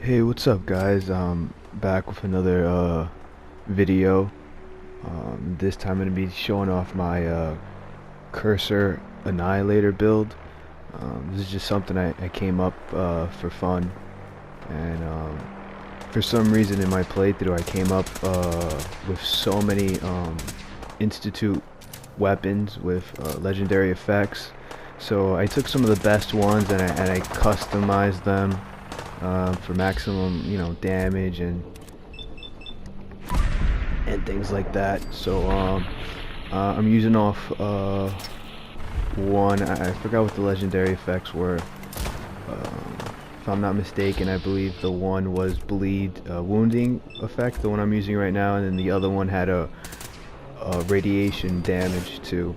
Hey, what's up guys? Back with another video. This time I'm going to be showing off my cursor Annihilator build. This is just something I came up for fun, and for some reason in my playthrough I came up with so many Institute weapons with legendary effects. So I took some of the best ones and I customized them for maximum, damage and things like that. So I'm using off one. I forgot what the legendary effects were. If I'm not mistaken, I believe the one was bleed wounding effect, the one I'm using right now, and then the other one had a radiation damage too.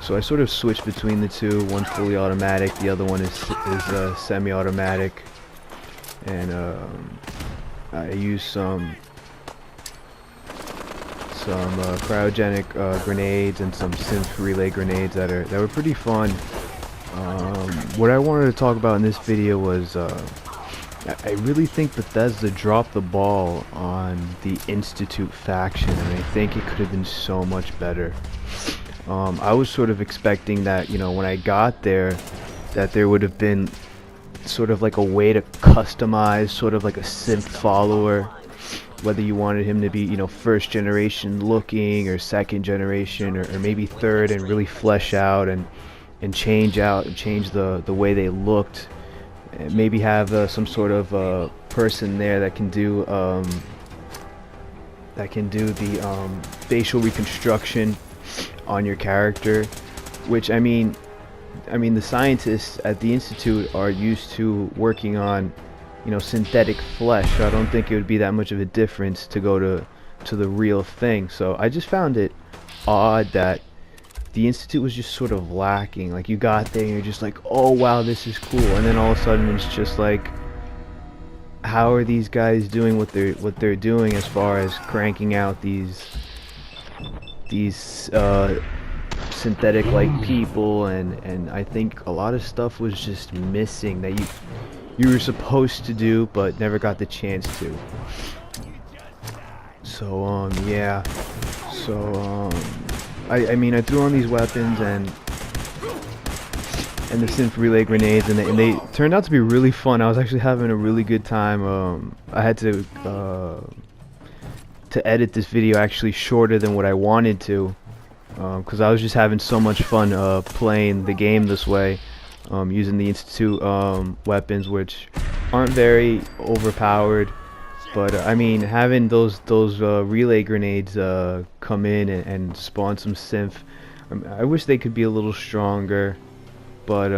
So I sort of switched between the two. One's fully automatic, the other one is semi-automatic. And I used some cryogenic grenades and some synth relay grenades that were pretty fun. What I wanted to talk about in this video was I really think Bethesda dropped the ball on the Institute faction, and I think it could have been so much better. I was sort of expecting that, when I got there, that there would have been sort of like a way to customize sort of like a synth follower, whether you wanted him to be, first generation looking or second generation or maybe third, and really flesh out and change the way they looked, and maybe have some sort of person there that can do the facial reconstruction on your character, which I mean the scientists at the Institute are used to working on, synthetic flesh, so I don't think it would be that much of a difference to go to the real thing. So I just found it odd that the Institute was just sort of lacking. Like, you got there and you're just like, oh wow, this is cool, and then all of a sudden it's just like, how are these guys doing what they're doing as far as cranking out these synthetic like people, and I think a lot of stuff was just missing that you were supposed to do but never got the chance to. So yeah, so I mean I threw on these weapons and the synth relay grenades, and they turned out to be really fun. I was actually having a really good time. I had to edit this video actually shorter than what I wanted to, because I was just having so much fun playing the game this way, using the Institute weapons, which aren't very overpowered, but I mean, having those relay grenades come in and spawn some synth, I wish they could be a little stronger, but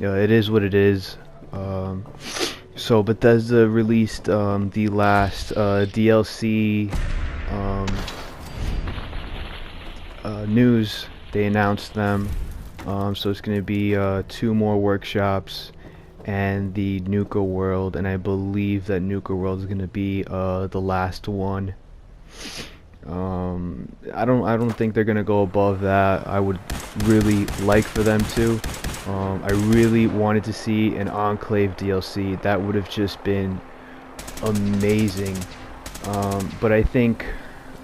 it is what it is. So Bethesda released the last DLC news. They announced them. So it's going to be 2 more workshops and the Nuka World, and I believe that Nuka World is going to be the last one. I don't think they're going to go above that. I would really like for them to. I really wanted to see an Enclave DLC. That would have just been amazing. But I think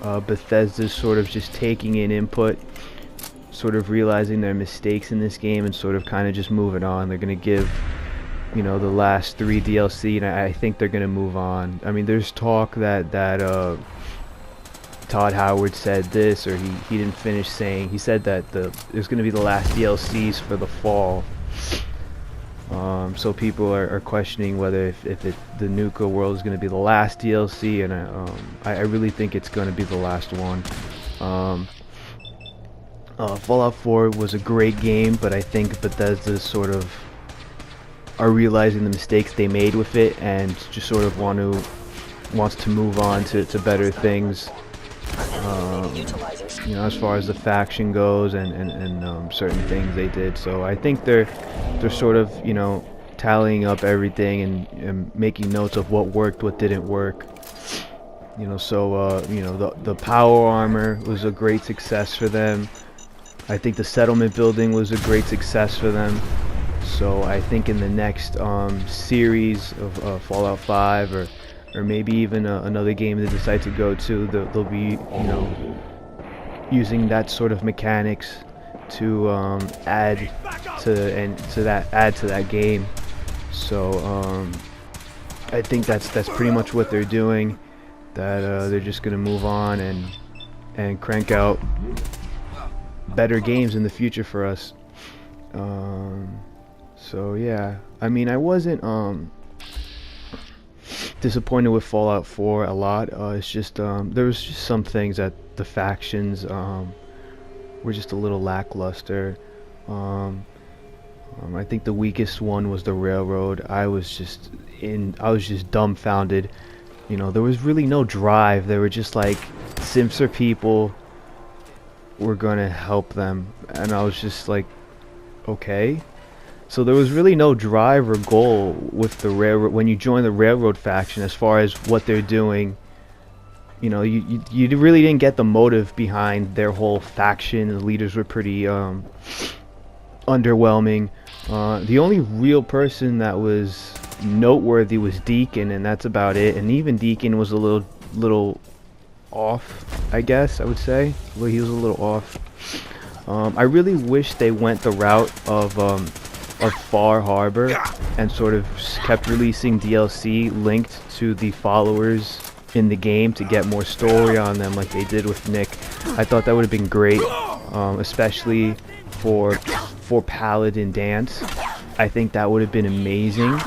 Bethesda's sort of just taking in input, sort of realizing their mistakes in this game, and sort of kind of just moving on. They're going to give, the last 3 DLC, and I think they're going to move on. I mean, there's talk that Todd Howard said this, or he didn't finish saying. He said that there's going to be the last DLCs for the fall. So people are questioning whether if the Nuka World is going to be the last DLC, and I really think it's going to be the last one. Fallout 4 was a great game, but I think Bethesda sort of are realizing the mistakes they made with it, and just sort of wants to move on to better things. As far as the faction goes, and certain things they did. So I think they're sort of, tallying up everything and making notes of what worked, what didn't work. So the power armor was a great success for them. I think the settlement building was a great success for them. So I think in the next series of Fallout 5, or maybe even another game they decide to go to, they'll be, you know, using that sort of mechanics to add to that game. So I think that's pretty much what they're doing. That they're just gonna move on and crank out better games in the future for us. So yeah, I mean, I wasn't disappointed with Fallout 4 a lot. It's just there was just some things that the factions were just a little lackluster. I think the weakest one was the railroad. I was just dumbfounded. You know, there was really no drive. They were just like, simps are people, we're gonna help them, and I was just like, okay. So there was really no drive or goal with the railroad when you join the railroad faction as far as what they're doing. You know, you really didn't get the motive behind their whole faction. The leaders were pretty underwhelming. The only real person that was noteworthy was Deacon, and that's about it. And even Deacon was a little off, I guess I would say. Well, he was a little off. I really wish they went the route of Far Harbor and sort of kept releasing DLC linked to the followers in the game to get more story on them, like they did with Nick. I thought that would have been great, especially for Paladin Dance. I think that would have been amazing.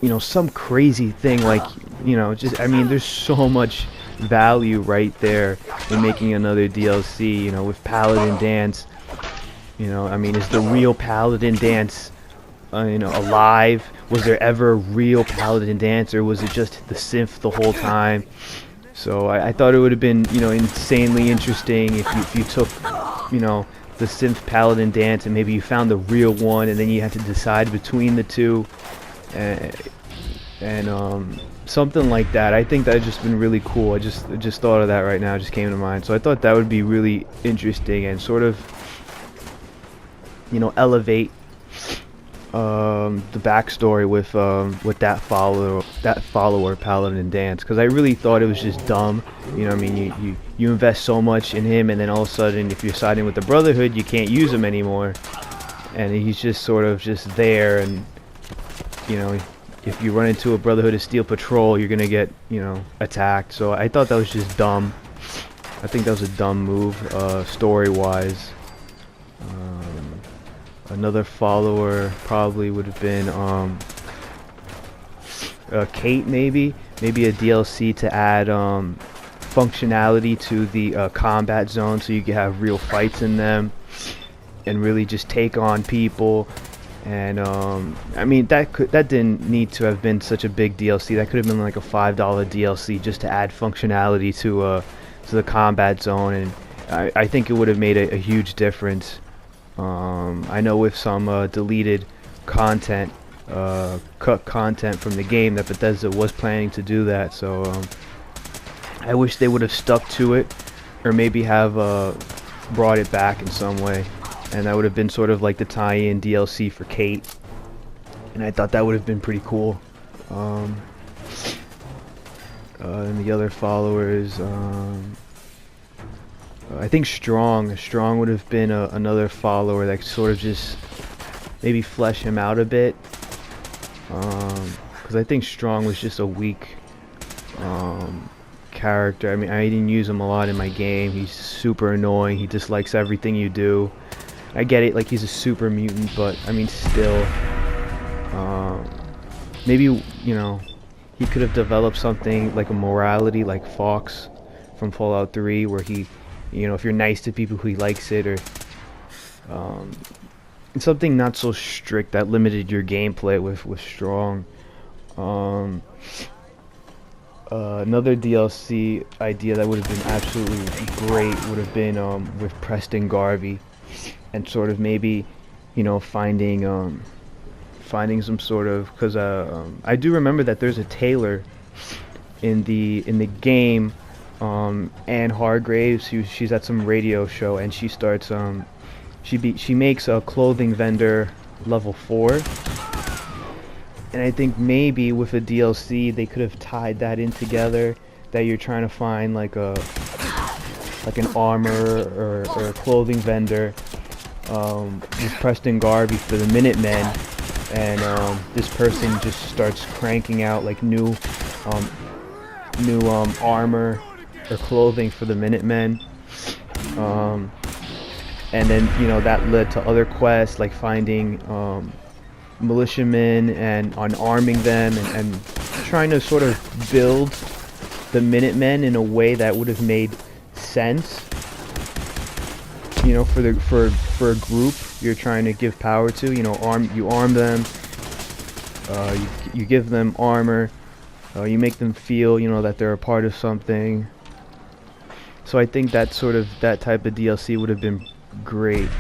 You know, some crazy thing like, you know, just, I mean, there's so much value right there in making another DLC, you know, with Paladin Dance. You know, I mean, is the real Paladin Dance, you know, alive? Was there ever a real Paladin Dance, or was it just the synth the whole time? So I thought it would have been, you know, insanely interesting if you took, you know, the synth Paladin Dance and maybe you found the real one, and then you had to decide between the two, and something like that. I think that would just been really cool. I just thought of that right now. It just came to mind. So I thought that would be really interesting and sort of, you know, elevate the backstory with that follower Paladin Dance, because I really thought it was just dumb. You know, I mean, you invest so much in him, and then all of a sudden, if you're siding with the Brotherhood, you can't use him anymore, and he's just sort of just there. And you know, if you run into a Brotherhood of Steel patrol, you're gonna get, you know, attacked. So I thought that was just dumb. I think that was a dumb move, story-wise. Another follower probably would have been Kate, maybe a DLC to add functionality to the combat zone, so you could have real fights in them and really just take on people. And I mean, that didn't need to have been such a big DLC. That could have been like a $5 DLC just to add functionality to the combat zone, and I think it would have made a huge difference. I know with some deleted content, cut content from the game, that Bethesda was planning to do that. So I wish they would have stuck to it, or maybe have brought it back in some way, and that would have been sort of like the tie-in DLC for Kate, and I thought that would have been pretty cool. And the other followers, I think Strong would have been another follower that could sort of just maybe flesh him out a bit, because I think Strong was just a weak character. I mean, I didn't use him a lot in my game. He's super annoying. He dislikes everything you do. I get it, like he's a super mutant, but I mean, still, maybe, you know, he could have developed something like a morality like Fox from Fallout 3, where he, you know, if you're nice to people, he likes it, or something not so strict that limited your gameplay with Strong. Another DLC idea that would have been absolutely great would have been with Preston Garvey, and sort of maybe, you know, finding some sort of, because I do remember that there's a tailor in the game, Anne Hargraves, she's at some radio show, and she starts she makes a clothing vendor level 4. And I think maybe with a DLC they could have tied that in together, that you're trying to find like an armor or a clothing vendor with Preston Garvey for the Minutemen, and this person just starts cranking out like new armor or clothing for the Minutemen, and then that led to other quests like finding militiamen and arming them, and trying to sort of build the Minutemen in a way that would have made sense, for a group you're trying to give power to. You arm them, you give them armor, you make them feel that they're a part of something. So I think that type of DLC would have been great,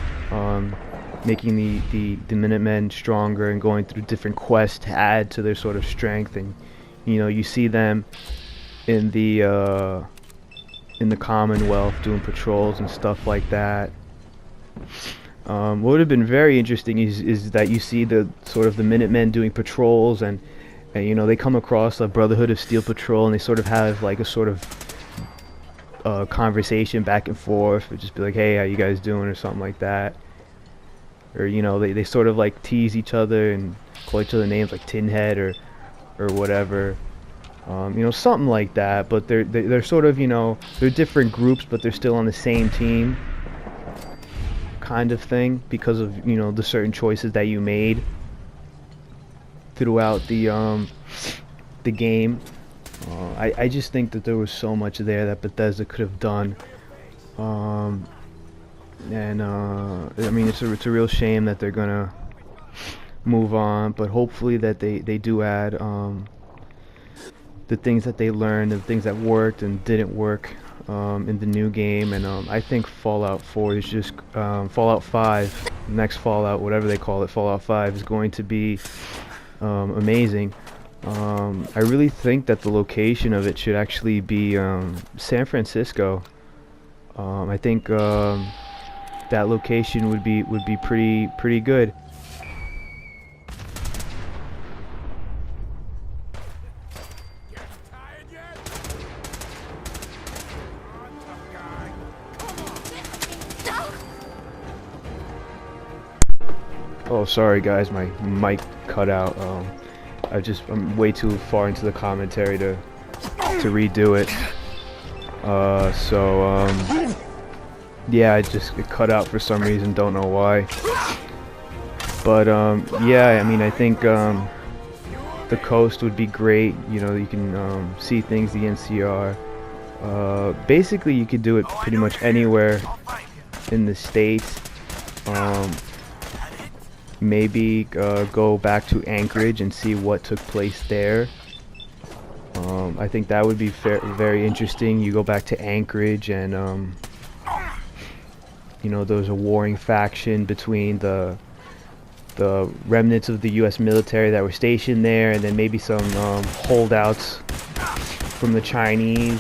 making the Minutemen stronger and going through different quests to add to their sort of strength. And you see them in the Commonwealth doing patrols and stuff like that. What would have been very interesting is that you see the Minutemen doing patrols, and they come across a Brotherhood of Steel patrol, and they sort of have like a sort of conversation back and forth, or just be like, hey, how you guys doing, or something like that. Or they sort of like tease each other and call each other names like Tinhead or whatever. Something like that. But they're sort of they're different groups, but they're still on the same team, kind of thing, because of the certain choices that you made throughout the game. I just think that there was so much there that Bethesda could have done, and I mean, it's a real shame that they're gonna move on, but hopefully that they do add the things that they learned, the things that worked and didn't work in the new game. And I think Fallout 4 is just Fallout 5, next Fallout, whatever they call it, Fallout 5 is going to be amazing. I really think that the location of it should actually be San Francisco. I think that location would be pretty good. Oh, sorry guys, my mic cut out. I'm way too far into the commentary to redo it. Yeah, it cut out for some reason, don't know why. But yeah, I mean, I think the coast would be great. You can see things, the NCR. Basically, you could do it pretty much anywhere in the States. Maybe go back to Anchorage and see what took place there. I think that would be very interesting. You go back to Anchorage, and there was a warring faction between the remnants of the U.S. military that were stationed there, and then maybe some holdouts from the Chinese.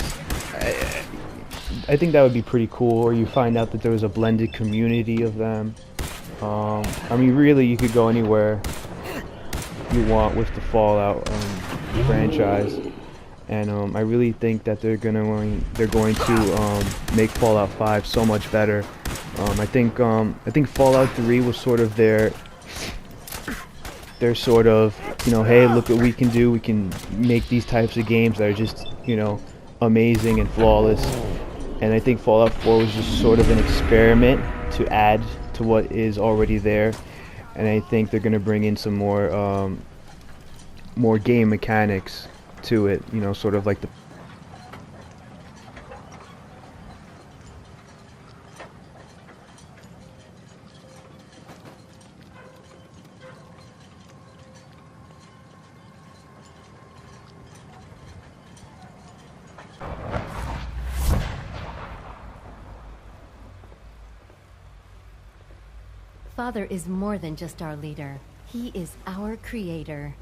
I think that would be pretty cool. Or you find out that there was a blended community of them. I mean, really, you could go anywhere you want with the Fallout franchise, and I really think that they're going to make Fallout 5 so much better. I think Fallout 3 was sort of their sort of, hey, look what we can do. We can make these types of games that are just, amazing and flawless. And I think Fallout 4 was just sort of an experiment to add to what is already there. And I think they're going to bring in some more game mechanics to it, sort of like the Father is more than just our leader. He is our creator.